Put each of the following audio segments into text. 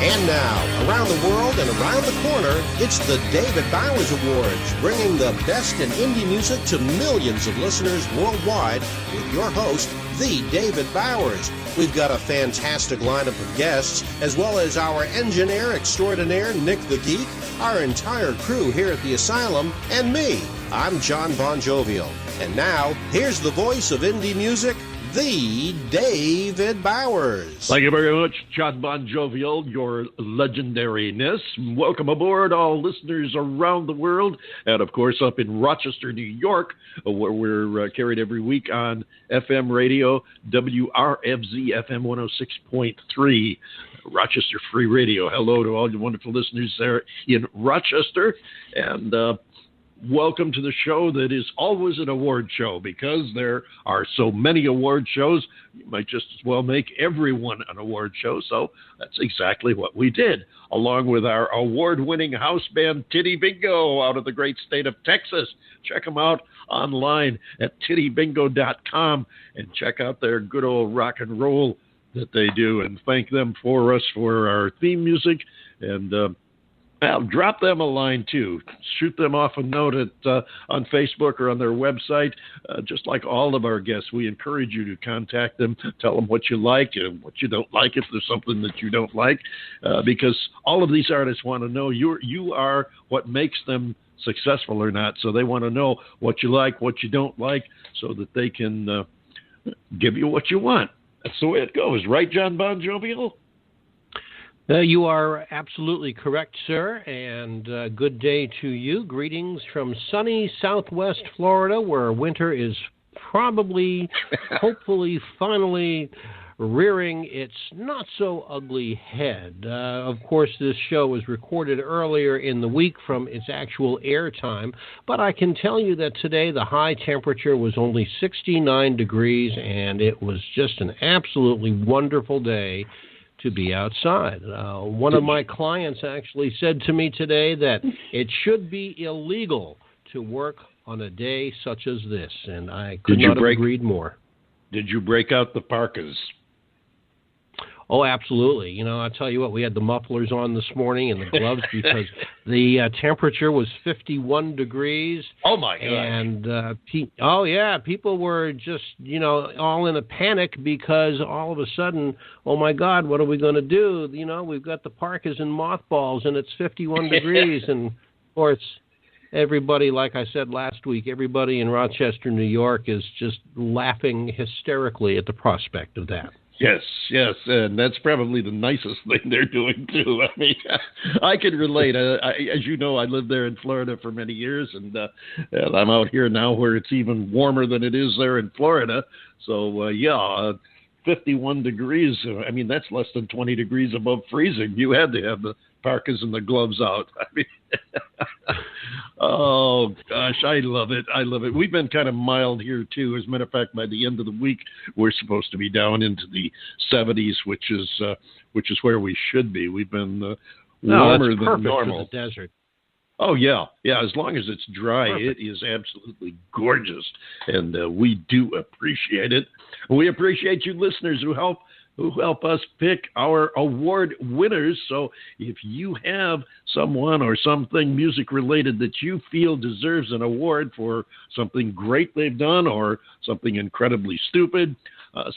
And now, around the world and around the corner, it's the David Bowers Awards, bringing the best in indie music to millions of listeners worldwide with your host, the David Bowers. We've got a fantastic lineup of guests, as well as our engineer extraordinaire, Nick the Geek, our entire crew here at the Asylum, and me. I'm John Bon Jovial. And now, here's the voice of indie music, the David Bowers. Thank you very much, John Bon Jovial, your legendariness. Welcome aboard, all listeners around the world, and of course up in Rochester, New York, where we're carried every week on FM radio, WRFZ FM 106.3, Rochester Free Radio. Hello to all you wonderful listeners there in Rochester, and welcome to the show that is always an award show, because there are so many award shows. You might just as well make everyone an award show. So that's exactly what we did, along with our award-winning house band Titty Bingo out of the great state of Texas. Check them out online at tittybingo.com and check out their good old rock and roll that they do, and thank them for us for our theme music. And I'll drop them a line, too. Shoot them off a note on Facebook or on their website. Just like all of our guests, we encourage you to contact them, tell them what you like and what you don't like, if there's something that you don't like, because all of these artists want to know you are what makes them successful or not. So they want to know what you like, what you don't like, so that they can give you what you want. That's the way it goes. Right, John Bon Jovial? You are absolutely correct, sir, and good day to you. Greetings from sunny southwest Florida, where winter is probably, hopefully, finally rearing its not-so-ugly head. Of course, this show was recorded earlier in the week from its actual air time, but I can tell you that today the high temperature was only 69 degrees, and it was just an absolutely wonderful day to be outside. One of my clients actually said to me today that it should be illegal to work on a day such as this, and I could not have agreed more. Did you break out the parkas? Oh, absolutely. You know, I tell you what, we had the mufflers on this morning and the gloves because the temperature was 51 degrees. Oh, my God. And, people were just, all in a panic because all of a sudden, oh, my God, what are we going to do? You know, we've got the parkas and mothballs, and it's 51 degrees. And, of course, everybody, like I said last week, everybody in Rochester, New York is just laughing hysterically at the prospect of that. Yes, and that's probably the nicest thing they're doing, too. I mean, I can relate. As you know, I lived there in Florida for many years, and I'm out here now where it's even warmer than it is there in Florida. So, 51 degrees, I mean, that's less than 20 degrees above freezing. You had to have the parkas and the gloves out. I mean, oh, gosh, I love it. We've been kind of mild here, too. As a matter of fact, by the end of the week, we're supposed to be down into the 70s, which is where we should be. We've been warmer than normal. For the desert. Oh, yeah. As long as it's dry, Perfect. It is absolutely gorgeous, and we do appreciate it. We appreciate you listeners who help us pick our award winners. So if you have someone or something music-related that you feel deserves an award for something great they've done or something incredibly stupid,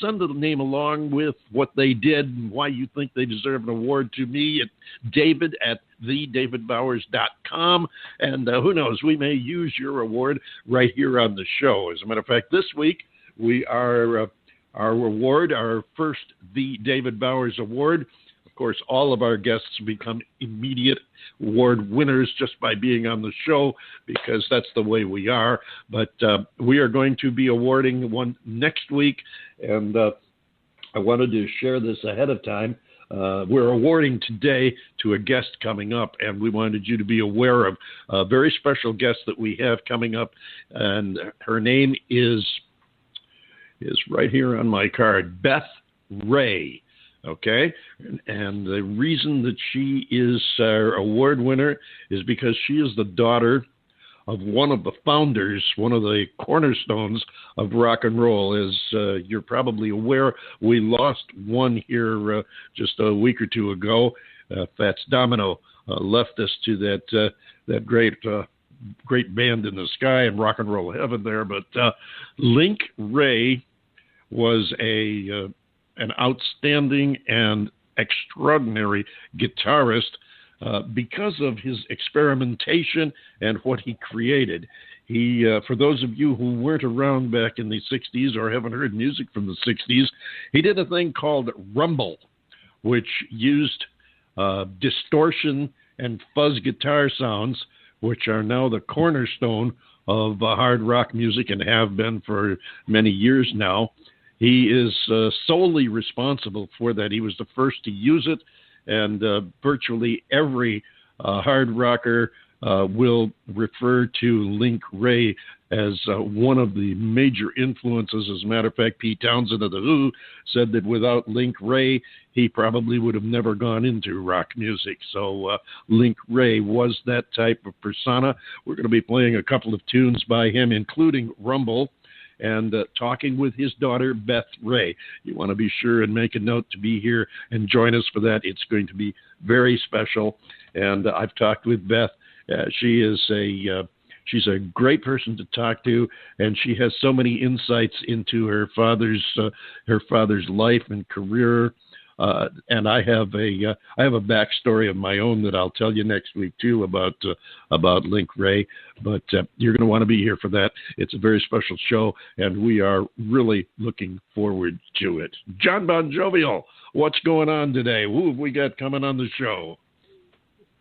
send the name along with what they did and why you think they deserve an award to me at david@TheDavidBowers.com. And who knows, we may use your award right here on the show. As a matter of fact, this week we are our award, our first The David Bowers Award. Of course, all of our guests become immediate award winners just by being on the show, because that's the way we are. But we are going to be awarding one next week, and I wanted to share this ahead of time. We're awarding today to a guest coming up, and we wanted you to be aware of a very special guest that we have coming up, and her name is right here on my card, Beth Ray. Okay, and the reason that she is our award winner is because she is the daughter of one of the founders, one of the cornerstones of rock and roll. As you're probably aware, we lost one here just a week or two ago. Fats Domino left us to that great band in the sky and rock and roll heaven there. But Link Wray was an outstanding and extraordinary guitarist because of his experimentation and what he created. He, for those of you who weren't around back in the 60s or haven't heard music from the 60s, he did a thing called rumble, which used distortion and fuzz guitar sounds, which are now the cornerstone of hard rock music and have been for many years now. He is solely responsible for that. He was the first to use it, and virtually every hard rocker will refer to Link Wray as one of the major influences. As a matter of fact, Pete Townsend of The Who said that without Link Wray, he probably would have never gone into rock music. So Link Wray was that type of persona. We're going to be playing a couple of tunes by him, including Rumble, and talking with his daughter, Beth Ray. You want to be sure and make a note to be here and join us for that. It's going to be very special. And I've talked with Beth. She's a great person to talk to, and she has so many insights into her father's life and career. And I have a backstory of my own that I'll tell you next week too about Link Wray. But you're going to want to be here for that. It's a very special show, and we are really looking forward to it. John Bon Jovial, what's going on today? Who have we got coming on the show?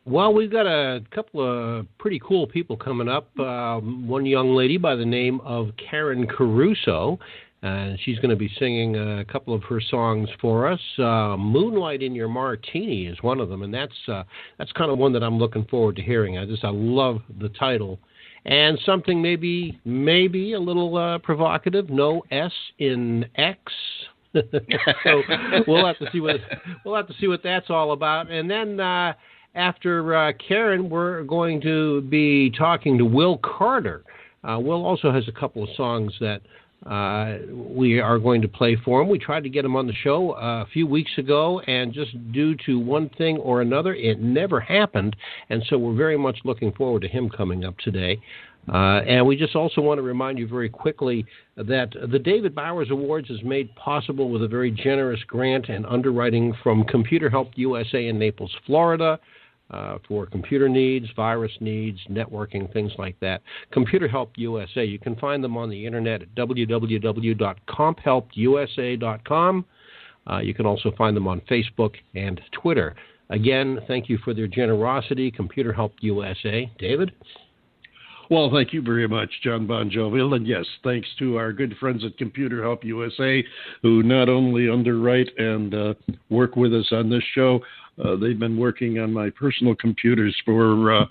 Well, we've got a couple of pretty cool people coming up. One young lady by the name of Karen Caruso, and she's going to be singing a couple of her songs for us. Moonlight in Your Martini is one of them, and that's kind of one that I'm looking forward to hearing. I love the title. And something maybe a little provocative, No S in X. So we'll have to see what that's all about. And then after Karen, we're going to be talking to Will Carter. Will also has a couple of songs that we are going to play for him. We tried to get him on the show a few weeks ago, and just due to one thing or another, it never happened. And so we're very much looking forward to him coming up today. And we just also want to remind you very quickly that the David Bowers Awards is made possible with a very generous grant and underwriting from Computer Help USA in Naples, Florida. For computer needs, virus needs, networking, things like that. Computer Help USA. You can find them on the internet at www.comphelpusa.com. You can also find them on Facebook and Twitter. Again, thank you for their generosity, Computer Help USA. David? Well, thank you very much, John Bon Jovial. And yes, thanks to our good friends at Computer Help USA, who not only underwrite and work with us on this show, they've been working on my personal computers for,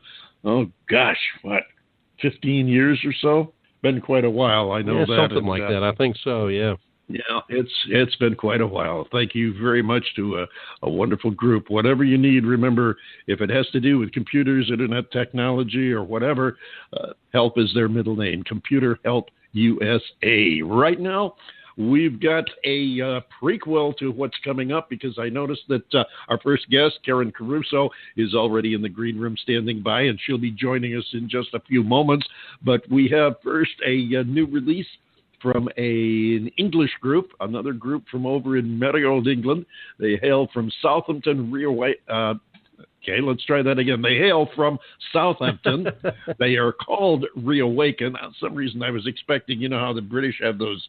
15 years or so? Been quite a while, I know that. Something like that. I think so, yeah. Yeah, it's been quite a while. Thank you very much to a wonderful group. Whatever you need, remember, if it has to do with computers, internet technology, or whatever, help is their middle name, Computer Help USA. Right now, we've got a prequel to what's coming up, because I noticed that our first guest, Karen Caruso, is already in the green room standing by, and she'll be joining us in just a few moments. But we have first a new release from an English group, another group from over in Merry-Old England. They hail from Southampton, Okay, let's try that again. They hail from Southampton. They are called Reawaken. For some reason, I was expecting, you know how the British have those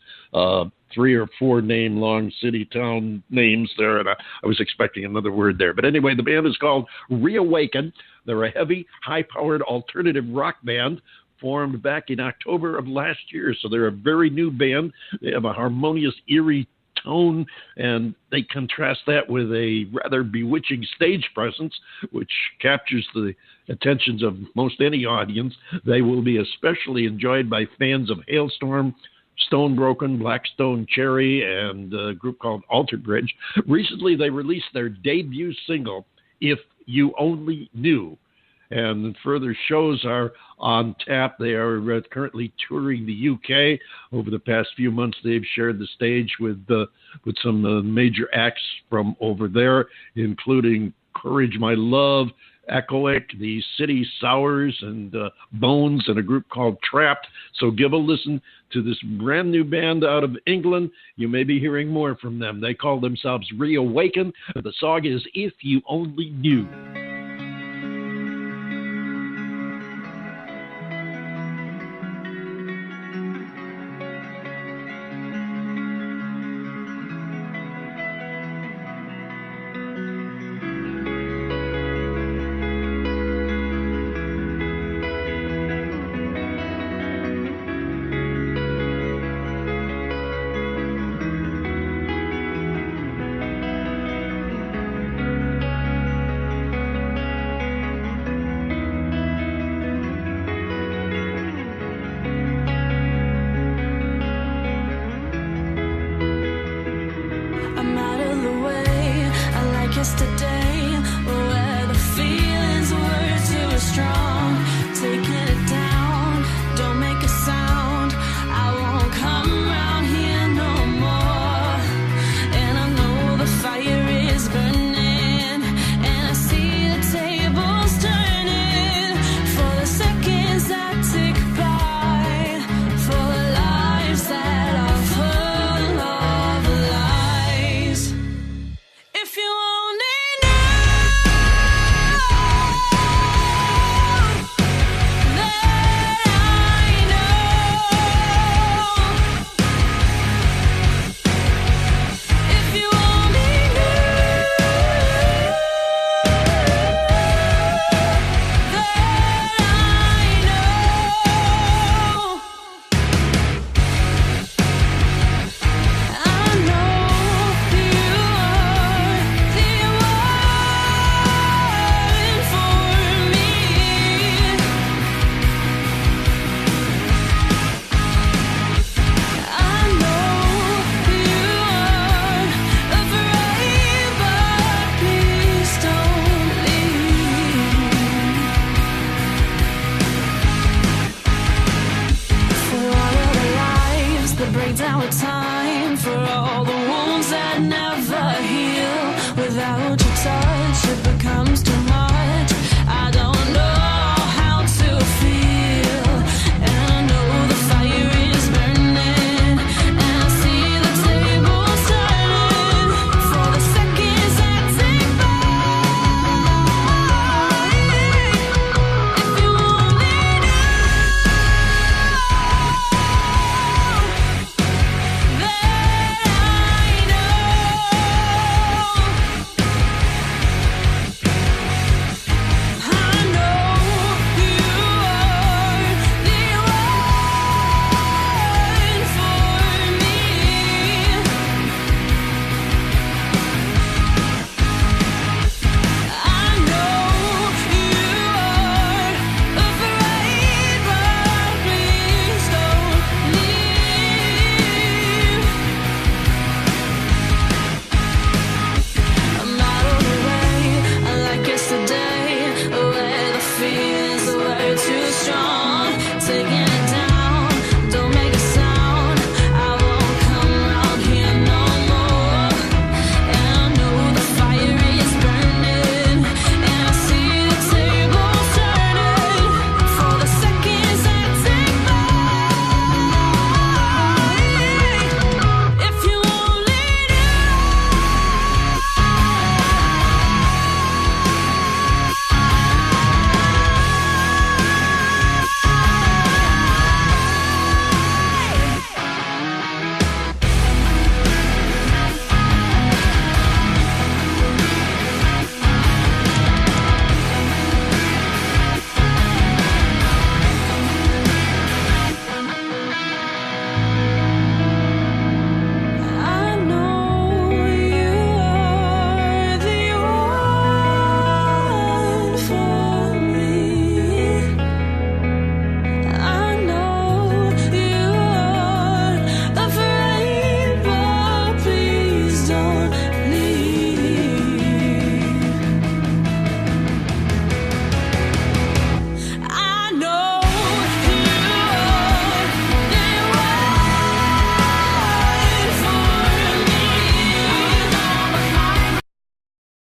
3 or 4 name long city town names there, and I was expecting another word there. But anyway, the band is called Reawaken. They're a heavy, high-powered alternative rock band formed back in October of last year. So they're a very new band. They have a harmonious, eerie tone, and they contrast that with a rather bewitching stage presence, which captures the attentions of most any audience. They will be especially enjoyed by fans of Hailstorm, Stonebroken, Blackstone Cherry, and a group called Alter Bridge. Recently, they released their debut single, If You Only Knew. And further shows are on tap. They are currently touring the UK. Over the past few months, they've shared the stage with some major acts from over there, including Courage, My Love, Echoic, the City Sours, and Bones, and a group called Trapped. So give a listen to this brand new band out of England. You may be hearing more from them. They call themselves Reawaken. The song is If You Only Knew. Down with time for all the wounds that never heal. Without your touch, it becomes too much.